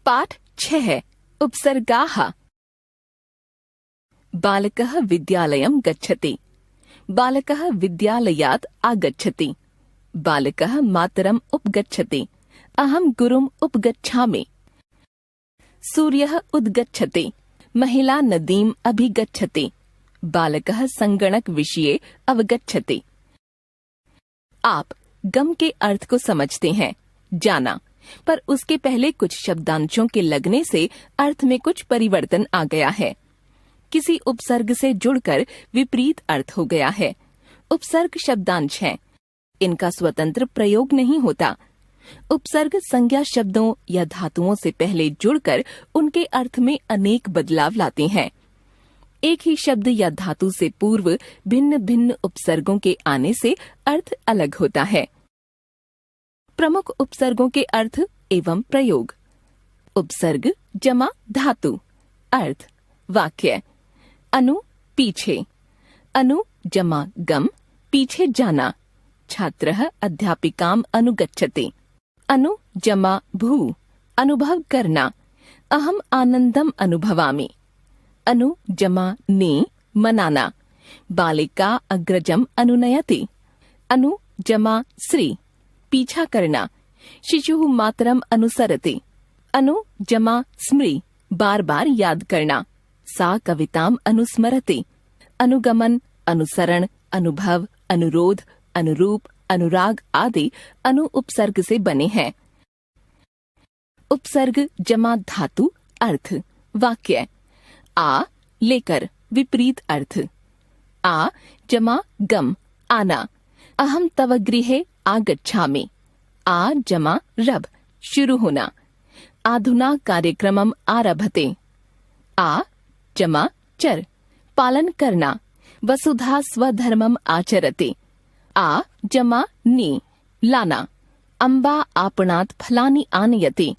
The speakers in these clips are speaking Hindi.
पाठ 6 उपसर्गाः। बालकः विद्यालयं गच्छति। बालकः विद्यालयात् आगच्छति। बालकः मातरम् उपगच्छति। अहं गुरुम् उपगच्छामि। सूर्यः उद्गच्छति। महिला नदीम् अभिगच्छति। बालकः संगणक विषये अवगच्छति। आप गम के अर्थ को समझते हैं, जाना, पर उसके पहले कुछ शब्दांशों के लगने से अर्थ में कुछ परिवर्तन आ गया है। किसी उपसर्ग से जुड़कर विपरीत अर्थ हो गया है। उपसर्ग शब्दांश हैं, इनका स्वतंत्र प्रयोग नहीं होता। उपसर्ग संज्ञा शब्दों या धातुओं से पहले जुड़कर उनके अर्थ में अनेक बदलाव लाते हैं। एक ही शब्द या धातु से पूर्व भिन्न भिन्न उपसर्गों के आने से अर्थ अलग होता है। प्रमुख उपसर्गों के अर्थ एवं प्रयोग। उपसर्ग जमा धातु। अर्थ वाक्य। अनु पीछे। अनु जमा गम पीछे जाना। छात्रः अध्यापिकाम् अनुगच्छति। अनु जमा भू अनुभव करना। अहम् आनन्दम् अनुभवामि। अनु जमा ने मनाना। बालिका अग्रजम् अनुनयति। अनु जमा श्री पीछा करना। शिशुः मातरम् अनुसरति। अनु जमा स्मृ बार बार याद करना। सा कविताम् अनुस्मरति। अनुगमन, अनुसरण, अनुभव, अनुरोध, अनुरूप, अनुराग आदि अनु उपसर्ग से बने हैं। उपसर्ग जमा धातु। अर्थ वाक्य। आ लेकर विपरीत अर्थ। आ जमा गम आना। अहम तव गृहे आगच्छामि। आ जमा रब शुरू होना। आधुना कार्यक्रमम् आरभते। आ जमा चर पालन करना। वसुधा स्वधर्मम् आचरति। आ जमा नी लाना। अम्बा आपणात् फलानि आनयति।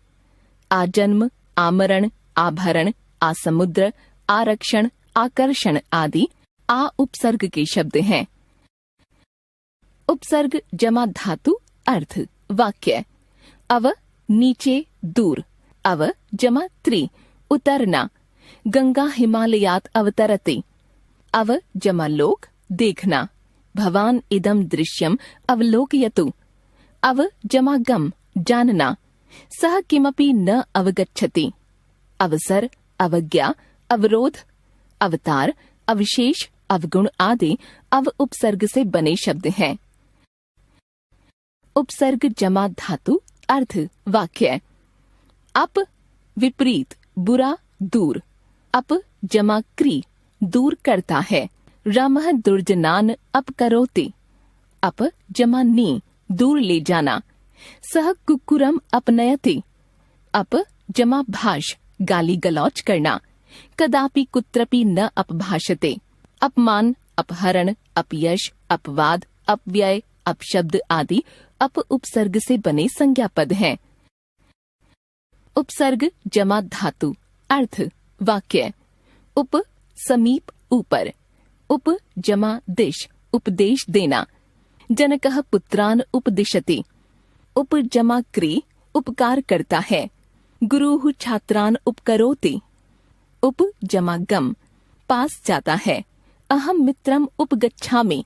आजन्म, आमरण, आभरण, आसमुद्र, आरक्षण, आकर्षण आदि आ उपसर्ग के शब्द हैं। उपसर्ग जमा धातु। अर्थ वाक्य। अव नीचे दूर। अव जमा त्रि उतरना। गंगा हिमालयात् अवतरति। अव जमा लोक देखना। भवान इदं दृश्यम् अवलोकयतु। अव जमा गम जानना। सः किमपि न अवगच्छति। अवसर, अवज्ञा, अवरोध, अवतार, अविशेष, अवगुण आदि अव उपसर्ग से बने शब्द हैं। उपसर्ग जमा धातु। अर्थ वाक्य। अप विपरीत, बुरा, दूर। अप जमा क्री दूर करता है। रामः दुर्जनान् अपकरोति। अप जमा नी दूर ले जाना। सः कुक्कुरम् अपनयति। अप जमा भाष गाली गलौच करना। कदापि कुत्रपि न अपभाषते। अपमान, अपहरण, अपयश, अपवाद, अपव्यय, अपशब्द आदि अप उपसर्ग से बने संज्ञा पद हैं। उपसर्ग जमा धातु। अर्थ वाक्य। उप समीप, ऊपर। उप जमा दिश उपदेश देना। जनकः पुत्रान् उपदिशति। उप जमा क्री उपकार करता है। गुरुः छात्रान् उपकरोति। उप जमा गम पास जाता है। अहम मित्रम् उपगच्छामि।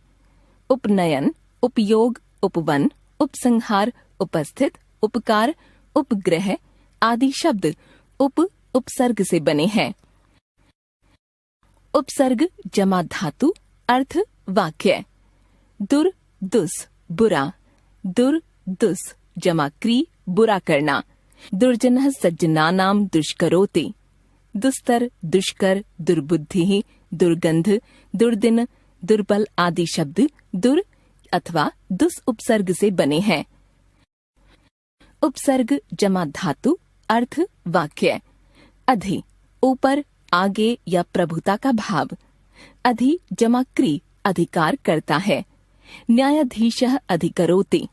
उपनयन, उपयोग, उपवन, उपसंहार, उपस्थित, उपकार, उपग्रह आदि शब्द उप उपसर्ग से बने हैं। उपसर्ग जमा धातु। अर्थ वाक्य। दुर दुस बुरा। दुर दुस जमा क्री बुरा करना। दुर्जनः सज्जनानां दुष्करोति। दुस्तर, दुष्कर, दुर्बुद्धि, दुर्गंध, दुर्दिन, दुर्बल आदि शब्द दुर अथवा दुस उपसर्ग से बने हैं। उपसर्ग जमा धातु। अर्थ वाक्य। अधि ऊपर, आगे या प्रभुता का भाव। अधि जमा क्री अधिकार करता है। न्यायाधीशः अधिकरोति।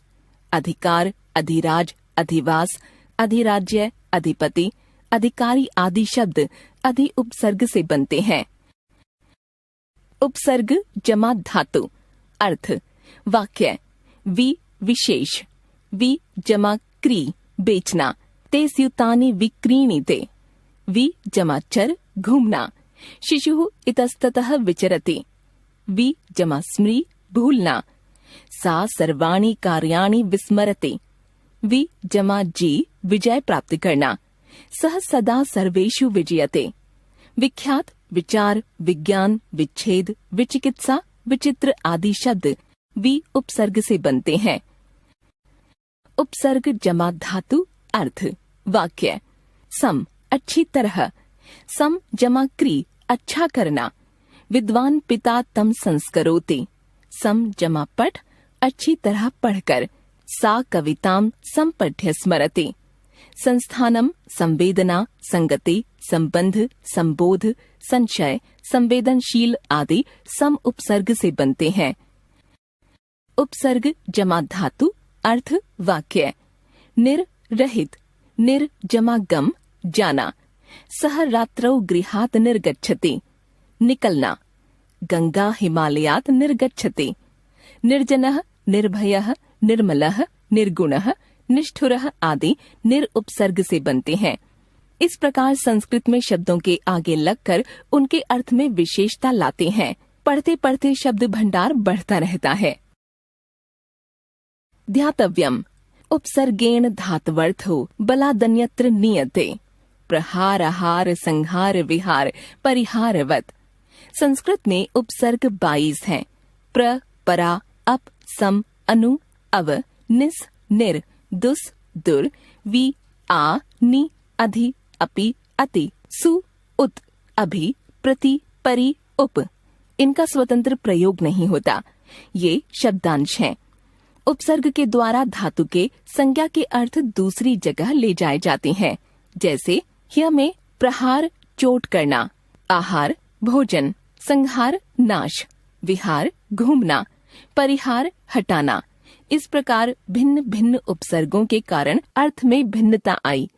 अधिकार, अधिराज, अधिवास, अधिराज्य, अधिपति, अधिकारी आदि शब्द अधि उपसर्ग से बनते हैं। उपसर्ग जमा धातु। अर्थ वाक्य। वि विशेष। वि जमा क्री बेचना। ते स्यूतानि विक्रीणीते। वि जमा चर घूमना। शिशुः इतस्ततः विचरति। वि जमा स्मृ भूलना। सा सर्वाणि कार्याणि विस्मरति। वि जमा जी विजय प्राप्त करना। सह सदा सर्वेषु विजयते। विख्यात, विचार, विज्ञान, विच्छेद, विचिकित्सा, विचित्र आदि शब्द वि उपसर्ग से बनते हैं। उपसर्ग जमा धातु अर्थ। वाक्य सम अच्छी तरह। सम जमा क्री अच्छा करना। विद्वान पिता तम संस्करोति। सम जमा पठ अच्छी तरह पढ़कर। सा कविताम संपठ्य स्मरति। संस्थानम संवेदना, संगति, संबंध, संबोध, संशय, संवेदनशील आदि सम उपसर्ग से बनते हैं। उपसर्ग जमा धातु अर्थ। वाक्य निर रहित। निर जमा गम जाना। सह रात्रौ गृहात् निर्गच्छति। निकलना। गंगा हिमालयात् निर्गच्छति। निर्जनः, निर्भयः, निर्मलः, निर्गुणः, निष्ठुरः आदि निर उपसर्ग से बनते हैं। इस प्रकार संस्कृत में शब्दों के आगे लगकर उनके अर्थ में विशेषता लाते हैं। पढ़ते पढ़ते शब्द भंडार बढ़ता रहता है। ध्यातव्यम उपसर्गेण धात्वर्थो बलादन्यत्र नीयते। प्रहार, आहार, संहार, विहार, परिहारवत। संस्कृत में उपसर्ग 22 हैं। प्र, परा, अप, सम, अनु, अव, निस, निर, दुस, दुर, वि, आ, नि, अधि, अपि, अति, सु, उत, अभि, प्रति, परि, उप। इनका स्वतंत्र प्रयोग नहीं होता। ये शब्दांश हैं। उपसर्ग के द्वारा धातु के संज्ञा के अर्थ दूसरी जगह ले जाए जाते हैं। जैसे ह्य में प्रहार चोट करना, आहार भोजन, संहार नाश, विहार घूमना, परिहार हटाना। इस प्रकार भिन्न भिन्न उपसर्गों के कारण अर्थ में भिन्नता आई।